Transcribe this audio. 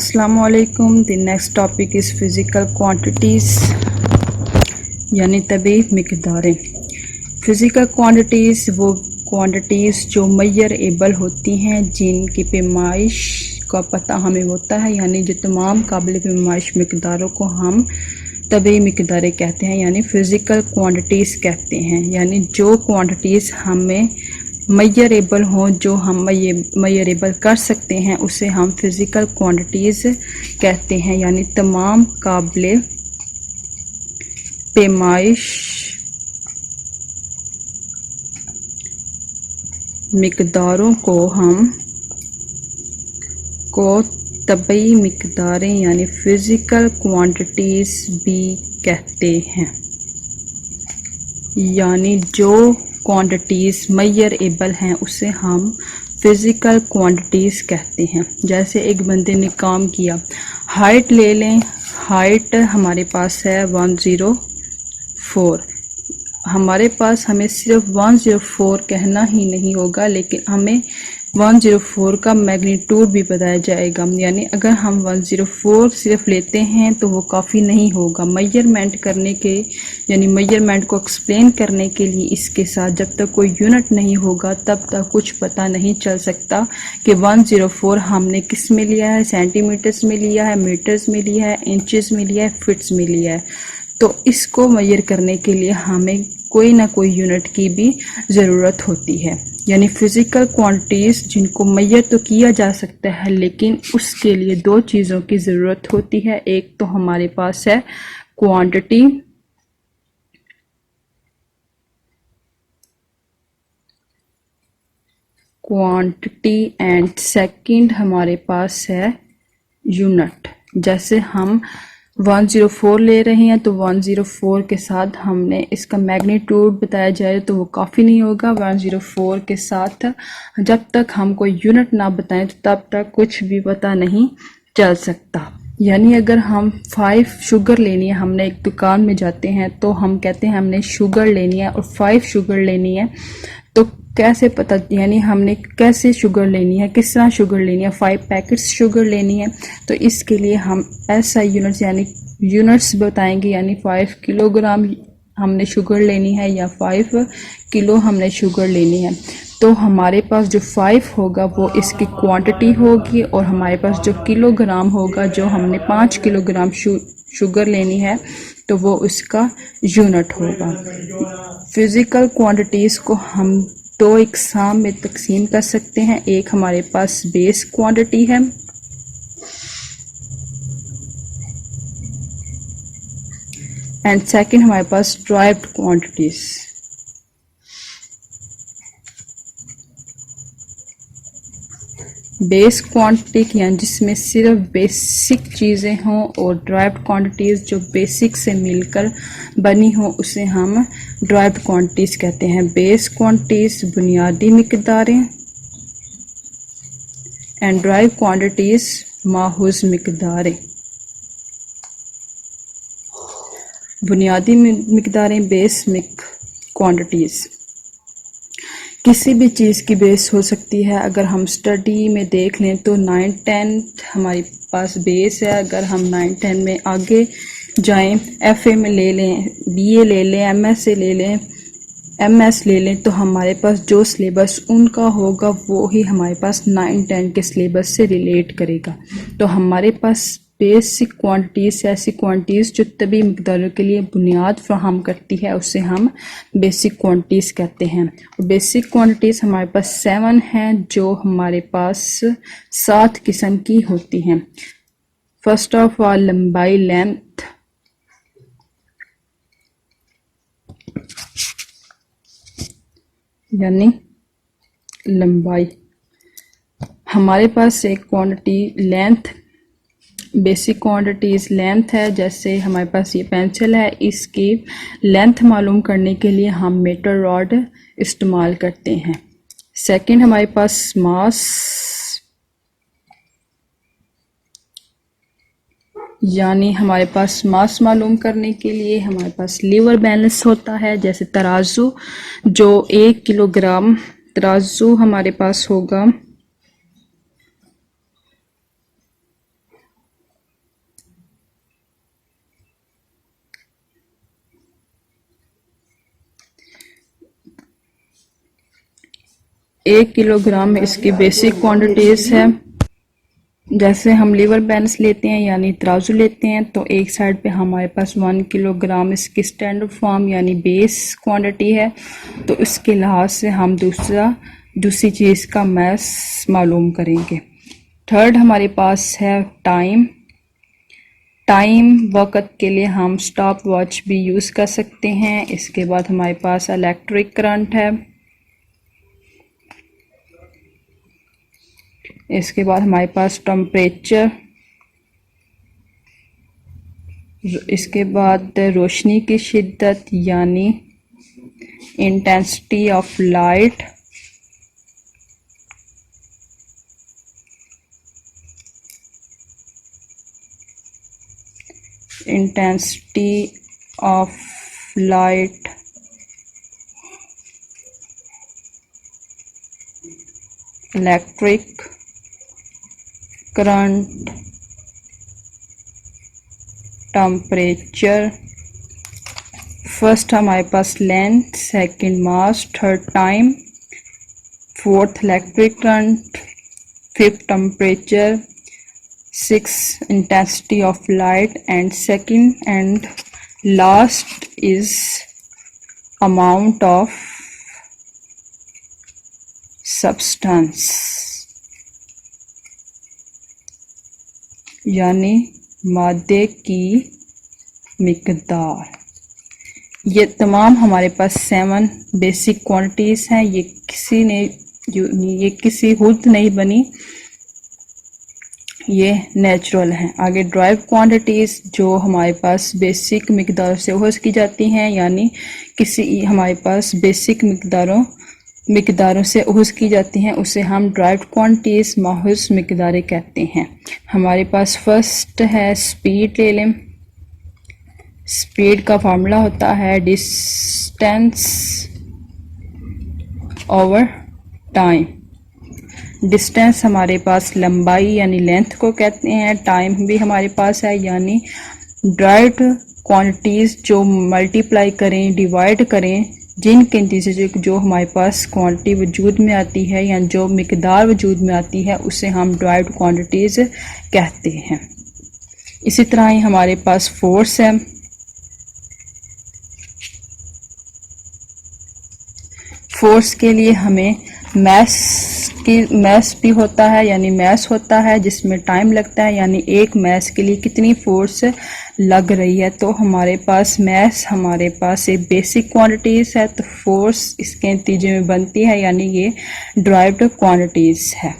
अस्सलामुअलैकुम। The next topic is physical quantities यानी तभी मिक़दारें। फ़िज़िकल क्वांटिटीज़ वो क्वांटिटीज़ जो मेजरेबल होती हैं, जिनकी पैमाइश का पता हमें होता है, यानी जो तमाम काबिल पैमाइश मिक़दारों को हम तभी मिक़दारें कहते हैं, यानी फ़िज़िकल क्वांटिटीज़ कहते हैं। यानी जो क्वांटिटीज़ हमें मेजरेबल हों, जो हम मेजरेबल कर सकते हैं, उसे हम फ़िज़िकल क्वांटिटीज़ कहते हैं। यानी तमाम काबिल पैमाइश मिक़दारों को तबई मिक़दारें यानी फ़िज़िकल क्वांटिटीज़ भी कहते हैं। यानी जो क्वांटिटीज़ मेजरेबल हैं उसे हम फ़िज़िकल क्वांटिटीज़ कहते हैं। जैसे एक बंदे ने काम किया, हाइट ले लें, हाइट हमारे पास है 104। हमें सिर्फ 104 कहना ही नहीं होगा, लेकिन हमें 104 का मैग्नीट्यूड भी बताया जाएगा। यानी अगर हम 104 सिर्फ लेते हैं तो वो काफ़ी नहीं होगा। मेजरमेंट करने के यानी मेजरमेंट को एक्सप्लेन करने के लिए इसके साथ जब तक कोई यूनिट नहीं होगा तब तक कुछ पता नहीं चल सकता कि 104 हमने किस में लिया है, सेंटीमीटर्स में लिया है, मीटर्स में लिया है, इंचेस में लिया है, फिट्स में लिया है। तो इसको मेजर करने के लिए हमें कोई ना कोई यूनिट की भी ज़रूरत होती है। यानी फ़िज़िकल क्वांटिटीज़ जिनको मेजर तो किया जा सकता है, लेकिन उसके लिए दो चीज़ों की ज़रूरत होती है। एक तो हमारे पास है क्वांटिटी एंड सेकंड हमारे पास है यूनिट। जैसे हम 104 ले रहे हैं तो 104 के साथ हमने इसका मैग्नीट्यूड बताया जाए तो वो काफ़ी नहीं होगा। 104 के साथ जब तक हम कोई यूनिट ना बताएं तो तब तक कुछ भी पता नहीं चल सकता। यानी अगर हम 5 शुगर लेनी है, हमने एक दुकान में जाते हैं तो हम कहते हैं हमने शुगर लेनी है और 5 शुगर लेनी है, तो कैसे पता, यानी हमने कैसे शुगर लेनी है, किस तरह शुगर लेनी है, 5 पैकेट्स शुगर लेनी है, तो इसके लिए हम SI यूनिट्स यानी यूनिट्स बताएंगे। यानी 5 किलोग्राम हमने शुगर लेनी है या 5 किलो हमने शुगर लेनी है। तो हमारे पास जो 5 होगा वो इसकी क्वांटिटी होगी और हमारे पास जो किलोग्राम होगा, जो हमने 5 किलोग्राम शुगर लेनी है, तो वो उसका यूनिट होगा। फ़िज़िकल क्वांटिटीज़ को हम दो इकसाम में तकसीम कर सकते हैं। एक हमारे पास बेस क्वांटिटी है एंड सेकंड हमारे पास ड्राइव्ड क्वांटिटीज़। बेस क्वांटिटी यानी जिसमें सिर्फ बेसिक चीज़ें हों, और ड्राइव्ड क्वांटिटीज़ जो बेसिक से मिलकर बनी हो उसे हम ड्राइव्ड क्वांटिटीज़ कहते हैं। बेस क्वांटिटीज़ बुनियादी मिक़दारें एंड ड्राइव्ड क्वांटिटीज़ माहूज़ मिक़दारें। बुनियादी मिक़दारें बेस क्वांटिटीज़ किसी भी चीज़ की बेस हो सकती है। अगर हम स्टडी में देख लें तो 9-10 हमारे पास बेस है। अगर हम 9-10 में आगे जाएं, FA में ले लें, BA ले लें, MSc ले लें, MS ले लें, तो हमारे पास जो सिलेबस उनका होगा वो ही हमारे पास 9-10 के सिलेबस से रिलेट करेगा। तो हमारे पास बेसिक क्वांटिटीज़ ऐसी क्वांटिटीज़ जो तभी मिक़दारों के लिए बुनियाद फराहम करती है, उसे हम बेसिक क्वांटिटीज़ कहते हैं। और बेसिक क्वांटिटीज़ हमारे पास 7 हैं, जो हमारे पास 7 किस्म की होती हैं। फर्स्ट ऑफ ऑल लंबाई, लेंथ, यानी लंबाई। हमारे पास एक quantity length, basic quantities length है। जैसे हमारे पास ये पेंसिल है, इसकी लेंथ मालूम करने के लिए हम मीटर रॉड इस्तेमाल करते हैं। सेकंड हमारे पास मास, यानी हमारे पास मास मालूम करने के लिए हमारे पास लीवर बैलेंस होता है। जैसे तराजू, जो 1 किलोग्राम तराजू हमारे पास होगा 1 किलोग्राम इसकी बेसिक क्वांटिटीज है। जैसे हम लीवर बैलेंस लेते हैं यानी तराजू लेते हैं तो एक साइड पे हमारे पास 1 किलोग्राम इसकी स्टैंडर्ड फॉर्म यानी बेस क्वांटिटी है, तो इसके लिहाज से हम दूसरी चीज़ का मैस मालूम करेंगे। थर्ड हमारे पास है टाइम वक़्त के लिए हम स्टॉप वॉच भी यूज़ कर सकते हैं। इसके बाद हमारे पास इलेक्ट्रिक करंट है। इसके बाद हमारे पास टेम्परेचर, इसके बाद रोशनी की शिद्दत यानी intensity of light, electric current, temperature. First हमारे पास length, second mass, third time, fourth electric current, fifth temperature, six intensity of light and second and last is amount of substance यानी मादे की मिकदार। ये तमाम हमारे पास 7 बेसिक क्वांटिटीज़ हैं। ये किसी खुद नहीं बनी, ये नेचुरल हैं। आगे ड्राइव क्वांटिटीज़ जो हमारे पास बेसिक मिकदारों से उहज़ की जाती हैं, यानी हमारे पास बेसिक मिकदारों से उहज़ की जाती हैं, उसे हम ड्राइव क्वांटिटीज़ माहुज़ मिकदारें कहते हैं। हमारे पास फर्स्ट है स्पीड ले लें। स्पीड का फार्मूला होता है डिस्टेंस ओवर टाइम। डिस्टेंस हमारे पास लंबाई यानी लेंथ को कहते हैं। टाइम भी हमारे पास है यानी ड्राइव्ड क्वांटिटीज़ जो मल्टीप्लाई करें, डिवाइड करें, जिनके नतीजे जो हमारे पास क्वांटिटी वजूद में आती है या जो मिकदार वजूद में आती है उसे हम ड्राइव्ड क्वांटिटीज़ कहते हैं। इसी तरह ही हमारे पास फोर्स है। फोर्स के लिए हमें मैस भी होता है यानी मैस होता है जिसमें टाइम लगता है, यानी एक मैस के लिए कितनी फोर्स लग रही है। तो हमारे पास मैस हमारे पास एक बेसिक क्वांटिटीज़ है, तो फोर्स इसके नतीजे में बनती है यानी ये ड्राइव्ड क्वांटिटीज़ है।